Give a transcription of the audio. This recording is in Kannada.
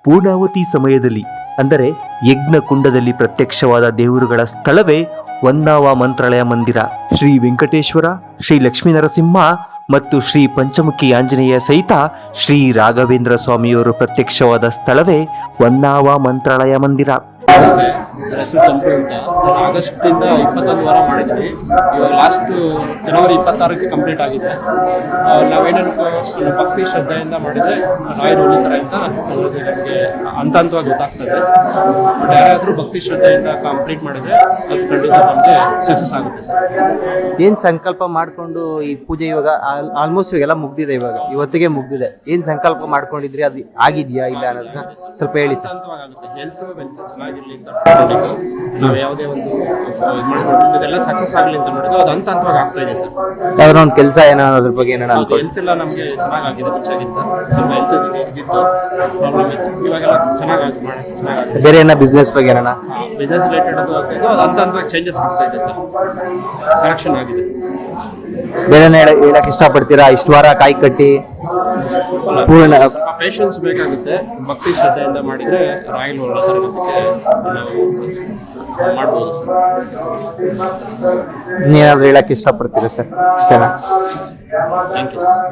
ಪೂರ್ಣಾವತಿ ಸಮಯದಲ್ಲಿ ಅಂದರೆ ಯಜ್ಞ ಕುಂಡದಲ್ಲಿ ಪ್ರತ್ಯಕ್ಷವಾದ ದೇವರುಗಳ ಸ್ಥಳವೇ ಹೊನ್ನಾವ ಮಂತ್ರಾಲಯ ಮಂದಿರ. ಶ್ರೀ ವೆಂಕಟೇಶ್ವರ, ಶ್ರೀ ಲಕ್ಷ್ಮೀ ನರಸಿಂಹ ಮತ್ತು ಶ್ರೀ ಪಂಚಮುಖಿ ಆಂಜನೇಯ ಸಹಿತ ಶ್ರೀ ರಾಘವೇಂದ್ರ ಸ್ವಾಮಿಯವರು ಪ್ರತ್ಯಕ್ಷವಾದ ಸ್ಥಳವೇ ಹೊನ್ನಾವ ಮಂತ್ರಾಲಯ ಮಂದಿರ. ನಮಸ್ತೆ, ನನ್ನ ಹೆಸರು ಚಂದ್ರು ಅಂತ. ನಾನು ಆಗಸ್ಟಿಂದ 21 ವಾರ ಮಾಡಿದ್ದೀನಿ. ಇವಾಗ ಲಾಸ್ಟ್ ಜನವರಿ 26ಕ್ಕೆ ಕಂಪ್ಲೀಟ್ ಆಗಿದೆ. ನಾವೇನೇನು ಭಕ್ತಿ ಶ್ರದ್ಧೆಯಿಂದ ಮಾಡಿದರೆ ರಾಯರು ಒಲಿತಾರೆ ಅಂತ ನಮಗೆ ಹಂತ ಹಂತವಾಗಿ ಗೊತ್ತಾಗ್ತದೆ. ಬಟ್ ಯಾರಾದರೂ ಭಕ್ತಿ ಶ್ರದ್ಧೆಯಿಂದ ಕಂಪ್ಲೀಟ್ ಮಾಡಿದರೆ ಅದು ಖಂಡಿತ ನಮಗೆ ಸಕ್ಸಸ್ ಆಗುತ್ತೆ ಸರ್. ಏನ್ ಸಂಕಲ್ಪ ಮಾಡ್ಕೊಂಡು ಈ ಪೂಜೆ ಇವಾಗ ಆಲ್ಮೋಸ್ಟ್ ಇವಾಗೆಲ್ಲ ಮುಗ್ದಿದೆ, ಇವತ್ತಿಗೆ ಮುಗ್ದಿದೆ. ಏನ್ ಸಂಕಲ್ಪ ಮಾಡ್ಕೊಂಡಿದ್ರಿ, ಅದು ಆಗಿದ್ಯಾ ಇಲ್ಲ ಅನ್ನೋದನ್ನ ಸ್ವಲ್ಪ ಹೇಳಿ ಸರ್. ಹಂತವಾಗಿ ಹೆಲ್ತ್ ವೆಲ್ತ್ ಚೆನ್ನಾಗಿರ್ಲಿ ಅಂತ ನೋಡಿದ್ದು, ನಾವು ಯಾವುದೇ ಒಂದು ಇದು ಮಾಡ್ಕೊಂಡು ಇದೆಲ್ಲ ಸಕ್ಸಸ್ ಆಗಲಿ ಅಂತ ನೋಡಿದ್ದು ಅದು ಹಂತ ಹಂತವಾಗಿ ಆಗ್ತಾ ಇದೆ ಸರ್. ಯಾವ್ದೋ ಒಂದು ಕೆಲಸ ಏನೋ ಅದ್ರ ಬಗ್ಗೆ ಏನೋ ಹೆಲ್ತ್ ಎಲ್ಲ ನಮಗೆ ಚೆನ್ನಾಗಿದೆ, ಮುಂಚಾಗಿಂತ ಸ್ವಲ್ಪ ಹೆಲ್ತ್ ಇದ್ದಿತ್ತು, ಪ್ರಾಬ್ಲಮ್ ಇತ್ತು. ಇವಾಗೆಲ್ಲ ಚೆನ್ನಾಗಿದೆ. ಬೇರೆ ಏನೋ ಬಿಸ್ನೆಸ್ ಬಗ್ಗೆ ಏನೋ ಬಿಸ್ನೆಸ್ ರಿಲೇಟೆಡ್ ಅದು ಆಗ್ತಿದ್ದು ಅದು ಹಂತ ಹಂತವಾಗಿ ಚೇಂಜಸ್ ಆಗ್ತಾ ಇದೆ ಸರ್, ಕರೆಕ್ಷನ್ ಆಗಿದೆ. ಬೇರೆ ಹೇಳಕ್ ಇಷ್ಟಪಡ್ತೀರಾ? ಇಷ್ಟು ವಾರ ಕಾಯಿ ಕಟ್ಟಿ ಪೂರ್ಣ ಸ್ವಲ್ಪ ಪೇಷನ್ಸ್ ಬೇಕಾಗುತ್ತೆ. ಭಕ್ತಿ ಶ್ರದ್ಧೆಯಿಂದ ಮಾಡಿದ್ರೆ ರಾಯಲ್ ಒಳ್ಳೆದಕ್ಕೆ ನಾವು ಮಾಡ್ಬೋದು ಸರ್. ನೀವೇನಾದ್ರೂ ಹೇಳಕ್ ಇಷ್ಟಪಡ್ತೀರಾ ಸರ್? ಸರಿ, ಥ್ಯಾಂಕ್ ಯು ಸರ್.